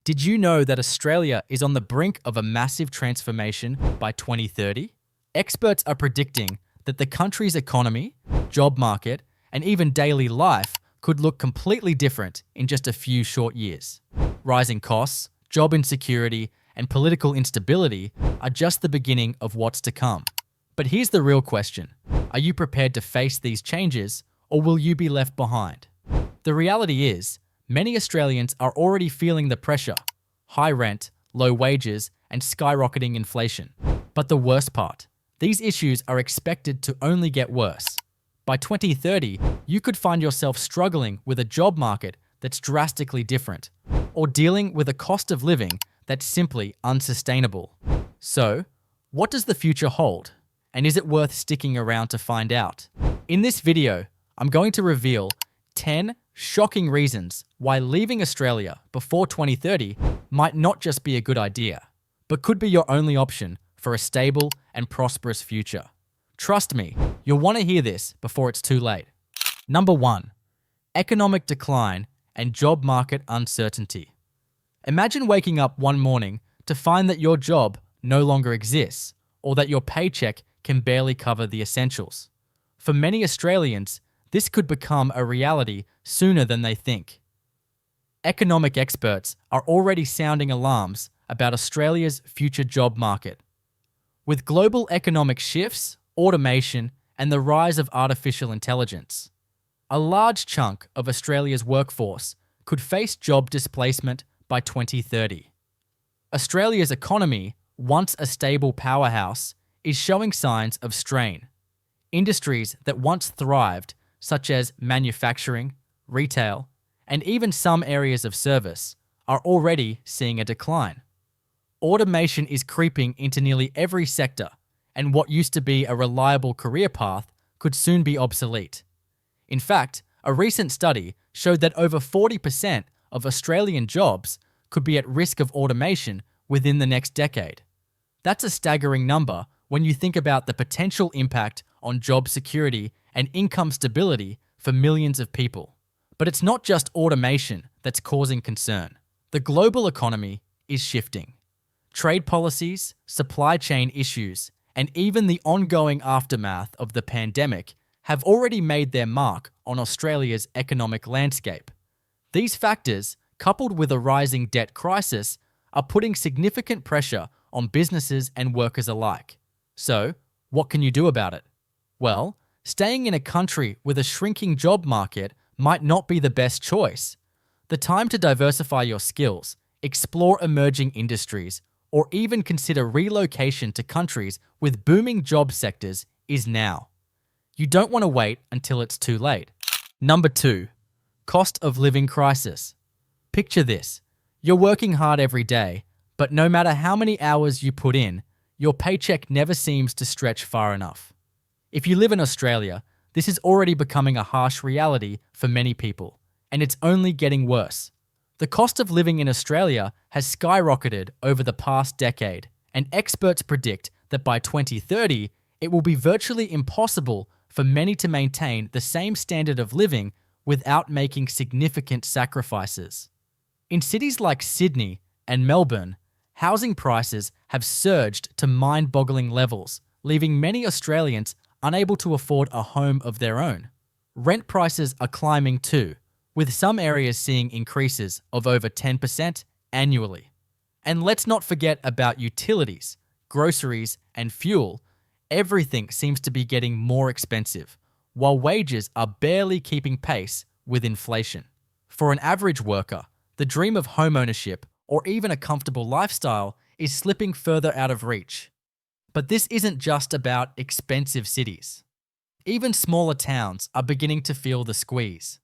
Did you know that Australia is on the brink of a massive transformation by 2030? Experts are predicting that the country's economy, job market, and even daily life could look completely different in just a few short years. Rising costs, job insecurity, and political instability are just the beginning of what's to come. But here's the real question. Are you prepared to face these changes, or will you be left behind? The reality is, many Australians are already feeling the pressure: high rent, low wages, and skyrocketing inflation. But the worst part, these issues are expected to only get worse. By 2030, you could find yourself struggling with a job market that's drastically different, or dealing with a cost of living that's simply unsustainable. So, what does the future hold? And is it worth sticking around to find out? In this video, I'm going to reveal 10 shocking reasons why leaving Australia before 2030 might not just be a good idea, but could be your only option for a stable and prosperous future. Trust me, you'll want to hear this before it's too late. Number 1. Economic decline and job market uncertainty. Imagine waking up one morning to find that your job no longer exists, or that your paycheck can barely cover the essentials. For many Australians, this could become a reality sooner than they think. Economic experts are already sounding alarms about Australia's future job market. With global economic shifts, automation, and the rise of artificial intelligence, a large chunk of Australia's workforce could face job displacement by 2030. Australia's economy, once a stable powerhouse, is showing signs of strain. Industries that once thrived, such as manufacturing, retail, and even some areas of service, are already seeing a decline. Automation is creeping into nearly every sector, and what used to be a reliable career path could soon be obsolete. In fact, a recent study showed that over 40% of Australian jobs could be at risk of automation within the next decade. That's a staggering number when you think about the potential impact on job security and income stability for millions of people. But it's not just automation that's causing concern. The global economy is shifting. Trade policies, supply chain issues, and even the ongoing aftermath of the pandemic have already made their mark on Australia's economic landscape. These factors, coupled with a rising debt crisis, are putting significant pressure on businesses and workers alike. So, what can you do about it? Well, staying in a country with a shrinking job market might not be the best choice. The time to diversify your skills, explore emerging industries, or even consider relocation to countries with booming job sectors is now. You don't want to wait until it's too late. Number 2. Cost of living crisis. Picture this. You're working hard every day, but no matter how many hours you put in, your paycheck never seems to stretch far enough. If you live in Australia, this is already becoming a harsh reality for many people, and it's only getting worse. The cost of living in Australia has skyrocketed over the past decade, and experts predict that by 2030, it will be virtually impossible for many to maintain the same standard of living without making significant sacrifices. In cities like Sydney and Melbourne, housing prices have surged to mind-boggling levels, leaving many Australians unable to afford a home of their own. Rent prices are climbing too, with some areas seeing increases of over 10% annually. And let's not forget about utilities, groceries, and fuel. Everything seems to be getting more expensive, while wages are barely keeping pace with inflation. For an average worker, the dream of homeownership or even a comfortable lifestyle is slipping further out of reach. But this isn't just about expensive cities. Even smaller towns are beginning to feel the squeeze.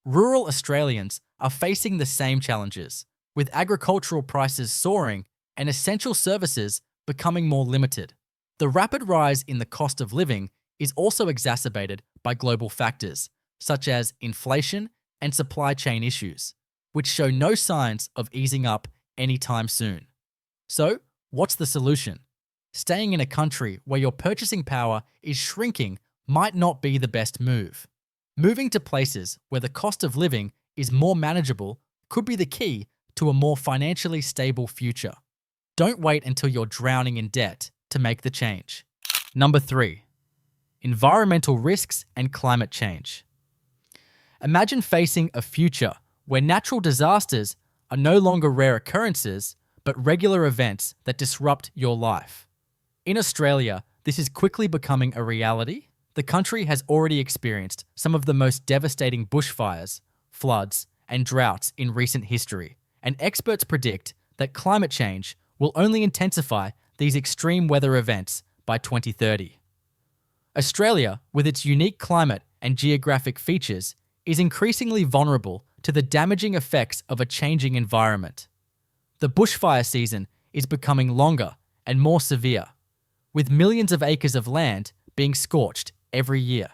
Rural Australians are facing the same challenges, with agricultural prices soaring and essential services becoming more limited. The rapid rise in the cost of living is also exacerbated by global factors, such as inflation and supply chain issues, which show no signs of easing up anytime soon. So, what's the solution? Staying in a country where your purchasing power is shrinking might not be the best move. Moving to places where the cost of living is more manageable could be the key to a more financially stable future. Don't wait until you're drowning in debt to make the change. Number 3. Environmental risks and climate change. Imagine facing a future where natural disasters are no longer rare occurrences, but regular events that disrupt your life. In Australia, this is quickly becoming a reality. The country has already experienced some of the most devastating bushfires, floods, and droughts in recent history, and experts predict that climate change will only intensify these extreme weather events by 2030. Australia, with its unique climate and geographic features, is increasingly vulnerable to the damaging effects of a changing environment. The bushfire season is becoming longer and more severe, with millions of acres of land being scorched every year.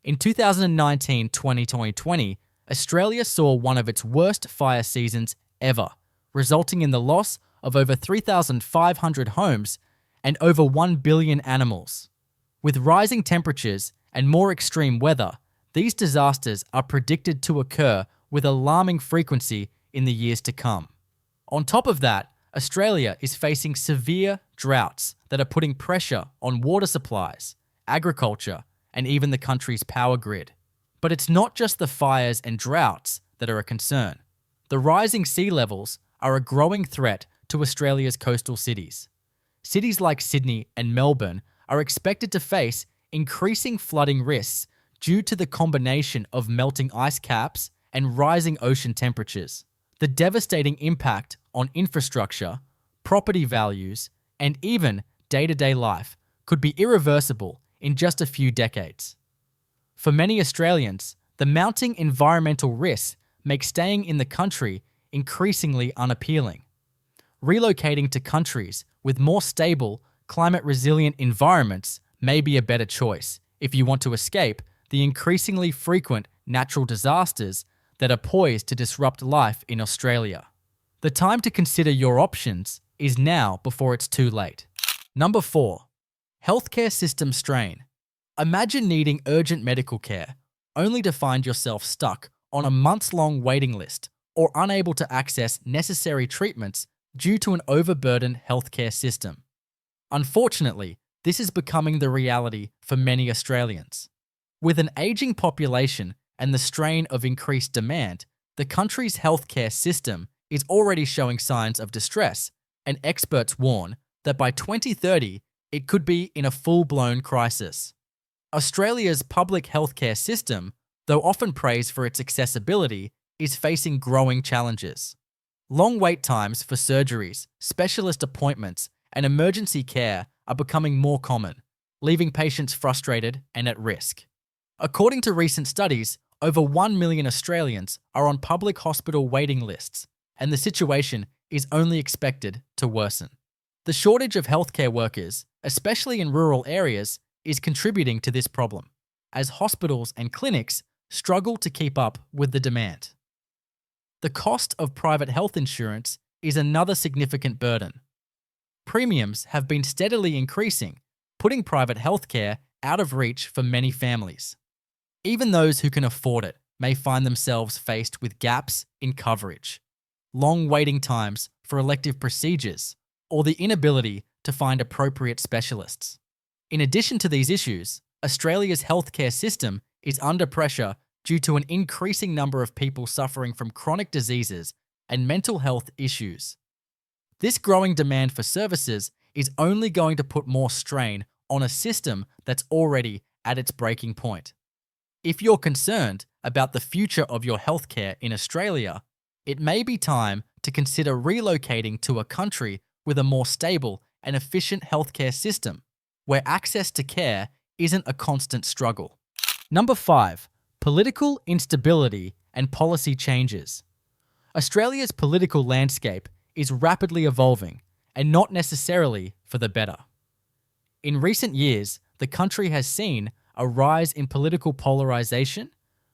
In 2019-2020, Australia saw one of its worst fire seasons ever, resulting in the loss of over 3,500 homes and over 1 billion animals. With rising temperatures and more extreme weather, these disasters are predicted to occur with alarming frequency in the years to come. On top of that, Australia is facing severe droughts that are putting pressure on water supplies, agriculture, and even the country's power grid. But it's not just the fires and droughts that are a concern. The rising sea levels are a growing threat to Australia's coastal cities. Cities like Sydney and Melbourne are expected to face increasing flooding risks due to the combination of melting ice caps and rising ocean temperatures. The devastating impact on infrastructure, property values, and even day-to-day life could be irreversible in just a few decades. For many Australians, the mounting environmental risks make staying in the country increasingly unappealing. Relocating to countries with more stable, climate-resilient environments may be a better choice if you want to escape the increasingly frequent natural disasters that are poised to disrupt life in Australia. The time to consider your options is now before it's too late. Number 4. Healthcare system strain. Imagine needing urgent medical care, only to find yourself stuck on a months-long waiting list or unable to access necessary treatments due to an overburdened healthcare system. Unfortunately, this is becoming the reality for many Australians. With an aging population and the strain of increased demand, the country's healthcare system is already showing signs of distress, and experts warn that by 2030, it could be in a full-blown crisis. Australia's public healthcare system, though often praised for its accessibility, is facing growing challenges. Long wait times for surgeries, specialist appointments, and emergency care are becoming more common, leaving patients frustrated and at risk. According to recent studies, over 1 million Australians are on public hospital waiting lists, and the situation is only expected to worsen. The shortage of healthcare workers, especially in rural areas, is contributing to this problem, as hospitals and clinics struggle to keep up with the demand. The cost of private health insurance is another significant burden. Premiums have been steadily increasing, putting private healthcare out of reach for many families. Even those who can afford it may find themselves faced with gaps in coverage, long waiting times for elective procedures, or the inability to find appropriate specialists. In addition to these issues, Australia's healthcare system is under pressure due to an increasing number of people suffering from chronic diseases and mental health issues. This growing demand for services is only going to put more strain on a system that's already at its breaking point. If you're concerned about the future of your healthcare in Australia, it may be time to consider relocating to a country with a more stable and efficient healthcare system, where access to care isn't a constant struggle. Number 5. Political instability and policy changes. Australia's political landscape is rapidly evolving, and not necessarily for the better. In recent years, the country has seen a rise in political polarization,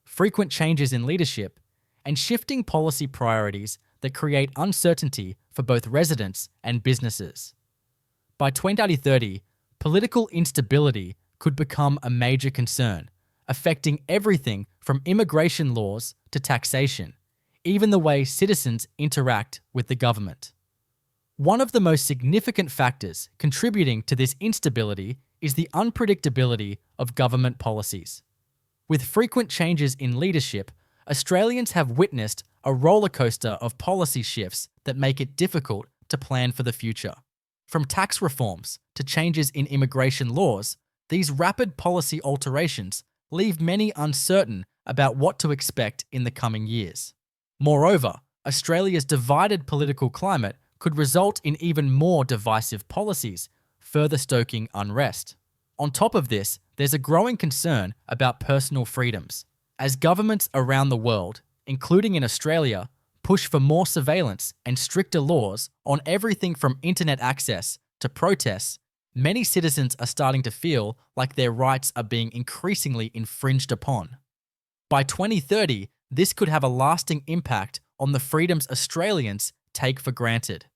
frequent changes in leadership, and shifting policy priorities that create uncertainty for both residents and businesses. By 2030, political instability could become a major concern, affecting everything from immigration laws to taxation, even the way citizens interact with the government. One of the most significant factors contributing to this instability is the unpredictability of government policies. With frequent changes in leadership, Australians have witnessed a rollercoaster of policy shifts that make it difficult to plan for the future. From tax reforms to changes in immigration laws, these rapid policy alterations leave many uncertain about what to expect in the coming years. Moreover, Australia's divided political climate could result in even more divisive policies, further stoking unrest. On top of this, there's a growing concern about personal freedoms, as governments around the world, including in Australia, push for more surveillance and stricter laws on everything from internet access to protests. Many citizens are starting to feel like their rights are being increasingly infringed upon. By 2030, this could have a lasting impact on the freedoms Australians take for granted.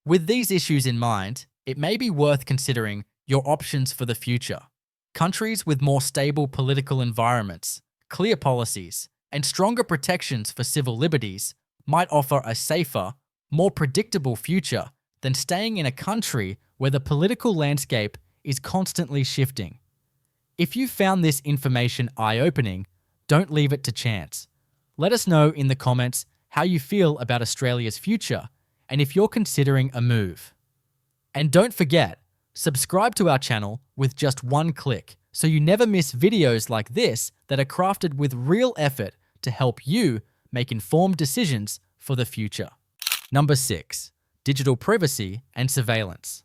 With these issues in mind, it may be worth considering your options for the future. Countries with more stable political environments, clear policies, and stronger protections for civil liberties might offer a safer, more predictable future than staying in a country where the political landscape is constantly shifting. If you found this information eye-opening, don't leave it to chance. Let us know in the comments how you feel about Australia's future and if you're considering a move. And don't forget, subscribe to our channel with just one click so you never miss videos like this that are crafted with real effort to help you make informed decisions for the future. Number 6. Digital privacy and surveillance.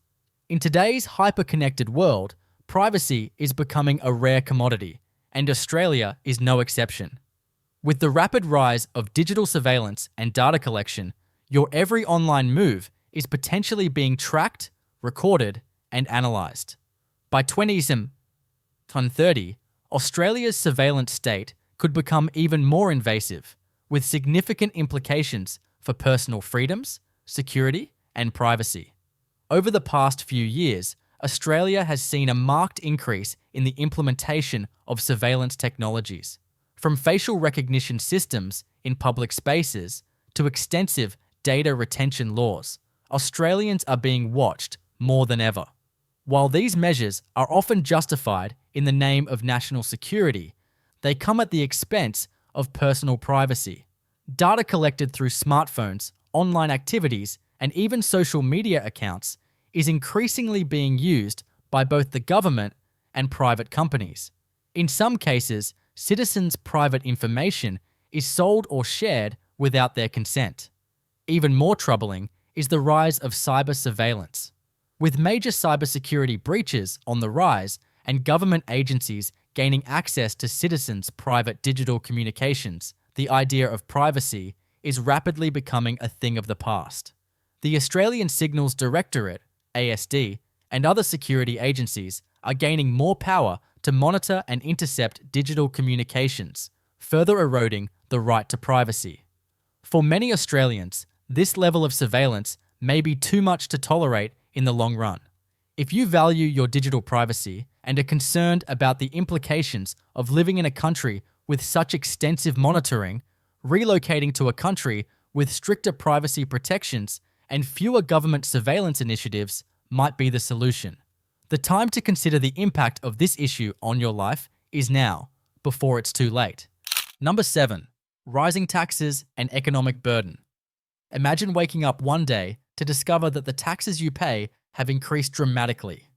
In today's hyper-connected world, privacy is becoming a rare commodity, and Australia is no exception. With the rapid rise of digital surveillance and data collection, your every online move is potentially being tracked, recorded, and analysed. By 2030, Australia's surveillance state could become even more invasive, with significant implications for personal freedoms, security, and privacy. Over the past few years, Australia has seen a marked increase in the implementation of surveillance technologies, from facial recognition systems in public spaces to extensive data retention laws. Australians are being watched more than ever. While these measures are often justified in the name of national security, they come at the expense of personal privacy. Data collected through smartphones, online activities, and even social media accounts is increasingly being used by both the government and private companies. In some cases, citizens' private information is sold or shared without their consent. Even more troubling is the rise of cyber surveillance. With major cybersecurity breaches on the rise and government agencies gaining access to citizens' private digital communications, the idea of privacy is rapidly becoming a thing of the past. The Australian Signals Directorate, ASD, and other security agencies are gaining more power to monitor and intercept digital communications, further eroding the right to privacy. For many Australians, this level of surveillance may be too much to tolerate in the long run. If you value your digital privacy and are concerned about the implications of living in a country with such extensive monitoring, relocating to a country with stricter privacy protections and fewer government surveillance initiatives might be the solution. The time to consider the impact of this issue on your life is now, before it's too late. Number 7. Rising taxes and economic burden. Imagine waking up one day to discover that the taxes you pay have increased dramatically.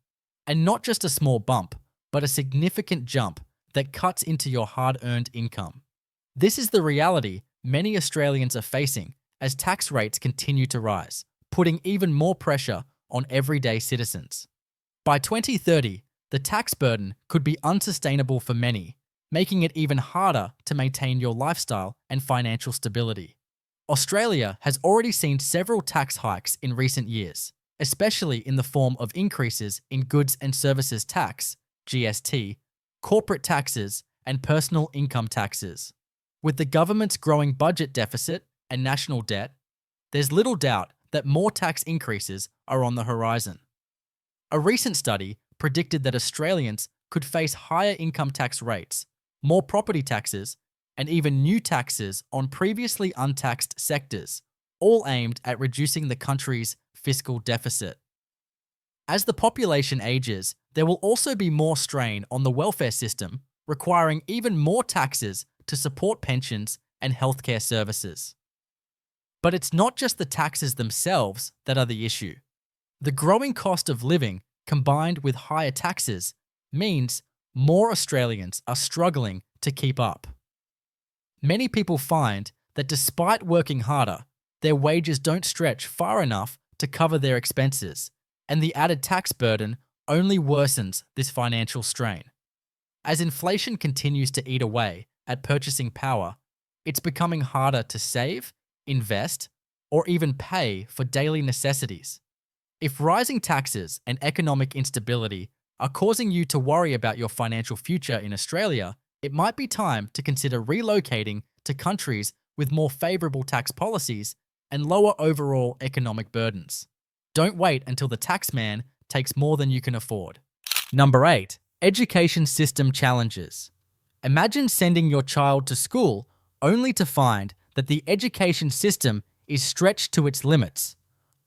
And not just a small bump, but a significant jump that cuts into your hard-earned income. This is the reality many Australians are facing as tax rates continue to rise, putting even more pressure on everyday citizens. By 2030, the tax burden could be unsustainable for many, making it even harder to maintain your lifestyle and financial stability. Australia has already seen several tax hikes in recent years, especially in the form of increases in goods and services tax, GST, corporate taxes, and personal income taxes. With the government's growing budget deficit and national debt, there's little doubt that more tax increases are on the horizon. A recent study predicted that Australians could face higher income tax rates, more property taxes, and even new taxes on previously untaxed sectors, all aimed at reducing the country's fiscal deficit. As the population ages, there will also be more strain on the welfare system, requiring even more taxes to support pensions and healthcare services. But it's not just the taxes themselves that are the issue. The growing cost of living, combined with higher taxes, means more Australians are struggling to keep up. Many people find that despite working harder, their wages don't stretch far enough to cover their expenses, and the added tax burden only worsens this financial strain. As inflation continues to eat away at purchasing power, it's becoming harder to save, invest, or even pay for daily necessities. If rising taxes and economic instability are causing you to worry about your financial future in Australia, it might be time to consider relocating to countries with more favourable tax policies and lower overall economic burdens. Don't wait until the tax man takes more than you can afford. Number 8. Education system challenges. Imagine sending your child to school only to find that the education system is stretched to its limits,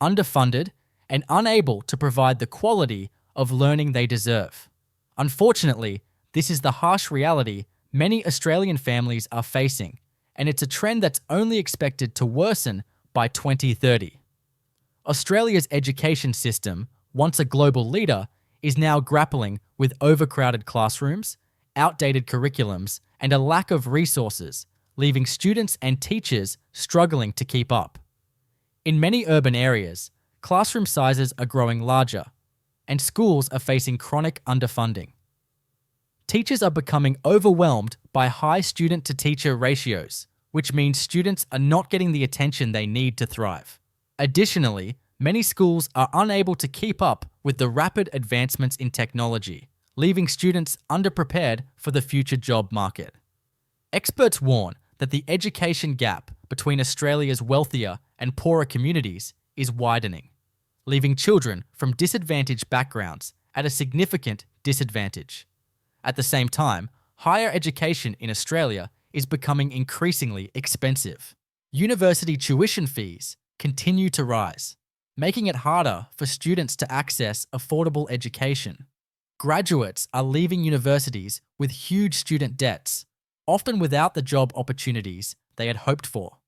underfunded, and unable to provide the quality of learning they deserve. Unfortunately, this is the harsh reality many Australian families are facing, and it's a trend that's only expected to worsen by 2030. Australia's education system, once a global leader, is now grappling with overcrowded classrooms, outdated curriculums, and a lack of resources, leaving students and teachers struggling to keep up. In many urban areas, classroom sizes are growing larger, and schools are facing chronic underfunding. Teachers are becoming overwhelmed by high student-to-teacher ratios, which means students are not getting the attention they need to thrive. Additionally, many schools are unable to keep up with the rapid advancements in technology, leaving students underprepared for the future job market. Experts warn that the education gap between Australia's wealthier and poorer communities is widening, leaving children from disadvantaged backgrounds at a significant disadvantage. At the same time, higher education in Australia is becoming increasingly expensive. University tuition fees continue to rise, making it harder for students to access affordable education. Graduates are leaving universities with huge student debts, often without the job opportunities they had hoped for.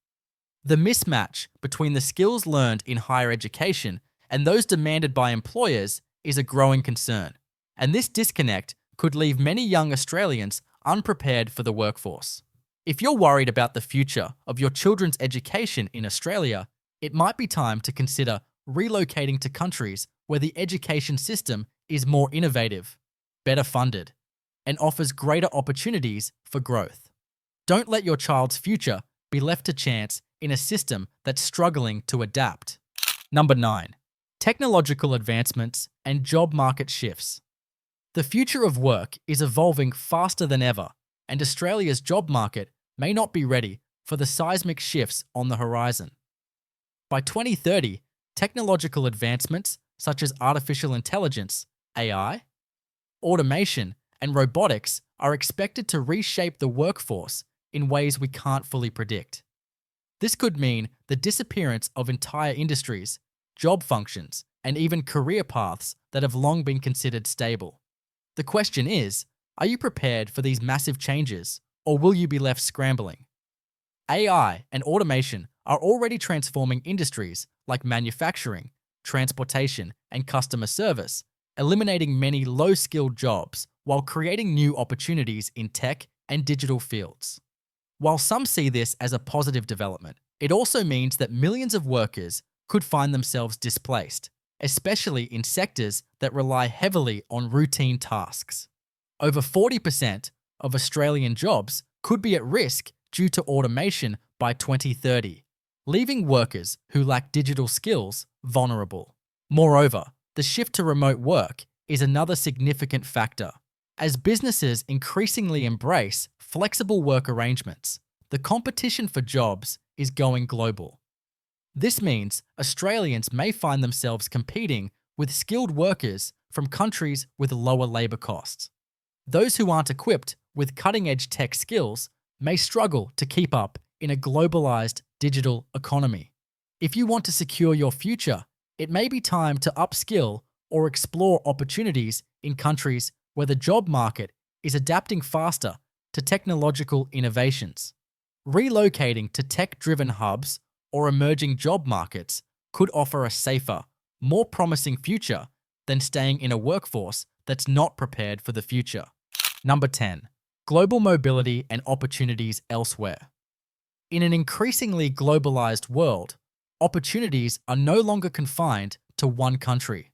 The mismatch between the skills learned in higher education and those demanded by employers is a growing concern, and this disconnect could leave many young Australians unprepared for the workforce. If you're worried about the future of your children's education in Australia, it might be time to consider relocating to countries where the education system is more innovative, better funded, and offers greater opportunities for growth. Don't let your child's future be left to chance in a system that's struggling to adapt. Number 9. Technological advancements and job market shifts. The future of work is evolving faster than ever, and Australia's job market may not be ready for the seismic shifts on the horizon. By 2030, technological advancements such as artificial intelligence, AI, automation, and robotics are expected to reshape the workforce in ways we can't fully predict. This could mean the disappearance of entire industries, job functions, and even career paths that have long been considered stable. The question is, are you prepared for these massive changes, or will you be left scrambling? AI and automation are already transforming industries like manufacturing, transportation, and customer service, eliminating many low-skilled jobs while creating new opportunities in tech and digital fields. While some see this as a positive development, it also means that millions of workers could find themselves displaced, especially in sectors that rely heavily on routine tasks. Over 40% of Australian jobs could be at risk due to automation by 2030, leaving workers who lack digital skills vulnerable. Moreover, the shift to remote work is another significant factor. As businesses increasingly embrace flexible work arrangements, the competition for jobs is going global. This means Australians may find themselves competing with skilled workers from countries with lower labour costs. Those who aren't equipped with cutting-edge tech skills may struggle to keep up in a globalized digital economy. If you want to secure your future, it may be time to upskill or explore opportunities in countries where the job market is adapting faster to technological innovations. Relocating to tech-driven hubs or emerging job markets could offer a safer, more promising future than staying in a workforce that's not prepared for the future. Number 10. Global mobility and opportunities elsewhere. In an increasingly globalized world, opportunities are no longer confined to one country.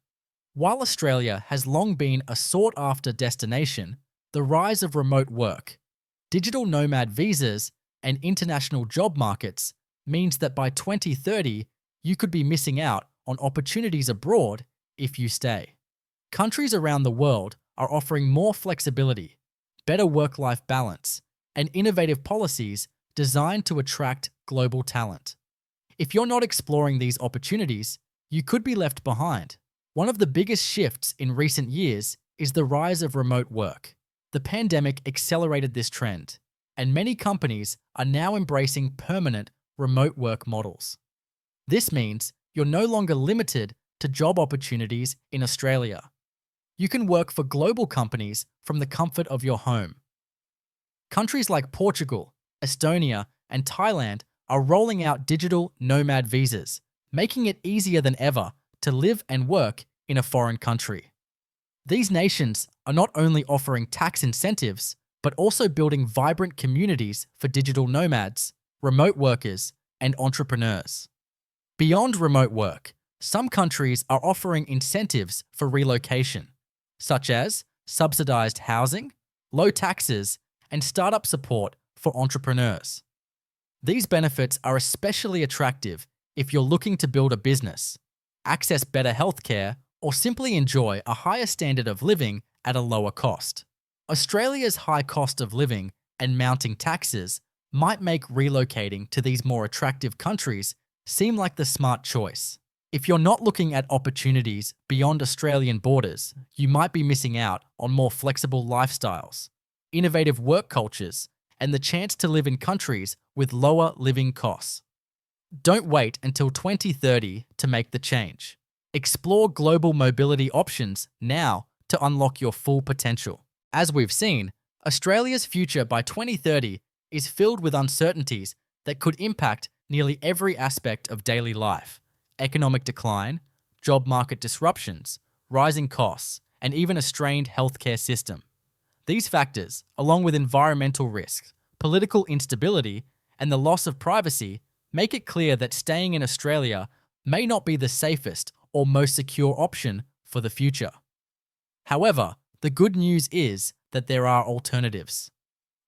While Australia has long been a sought-after destination, the rise of remote work, digital nomad visas, and international job markets means that by 2030, you could be missing out on opportunities abroad if you stay. Countries around the world are offering more flexibility, better work-life balance, and innovative policies designed to attract global talent. If you're not exploring these opportunities, you could be left behind. One of the biggest shifts in recent years is the rise of remote work. The pandemic accelerated this trend, and many companies are now embracing permanent remote work models. This means you're no longer limited to job opportunities in Australia. You can work for global companies from the comfort of your home. Countries like Portugal, Estonia, and Thailand are rolling out digital nomad visas, making it easier than ever to live and work in a foreign country. These nations are not only offering tax incentives, but also building vibrant communities for digital nomads, remote workers, and entrepreneurs. Beyond remote work, some countries are offering incentives for relocation, such as subsidized housing, low taxes, and startup support for entrepreneurs. These benefits are especially attractive if you're looking to build a business, access better healthcare, or simply enjoy a higher standard of living at a lower cost. Australia's high cost of living and mounting taxes might make relocating to these more attractive countries seem like the smart choice. If you're not looking at opportunities beyond Australian borders, you might be missing out on more flexible lifestyles, innovative work cultures, and the chance to live in countries with lower living costs. Don't wait until 2030 to make the change. Explore global mobility options now to unlock your full potential. As we've seen, Australia's future by 2030 is filled with uncertainties that could impact nearly every aspect of daily life: economic decline, job market disruptions, rising costs, and even a strained healthcare system. These factors, along with environmental risks, political instability, and the loss of privacy, make it clear that staying in Australia may not be the safest or most secure option for the future. However, the good news is that there are alternatives.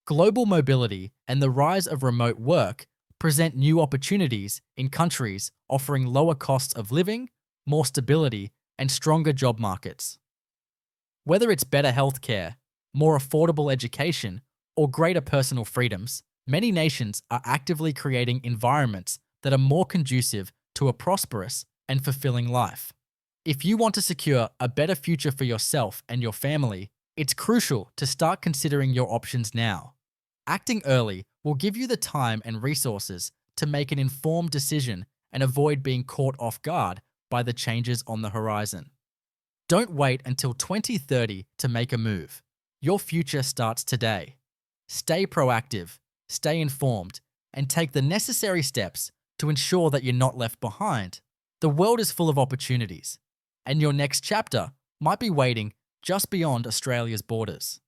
Global mobility and the rise of remote work present new opportunities in countries offering lower costs of living, more stability, and stronger job markets. Whether it's better healthcare, more affordable education, or greater personal freedoms, many nations are actively creating environments that are more conducive to a prosperous and fulfilling life. If you want to secure a better future for yourself and your family, it's crucial to start considering your options now. Acting early will give you the time and resources to make an informed decision and avoid being caught off guard by the changes on the horizon. Don't wait until 2030 to make a move. Your future starts today. Stay proactive, stay informed, and take the necessary steps to ensure that you're not left behind. The world is full of opportunities, and your next chapter might be waiting just beyond Australia's borders.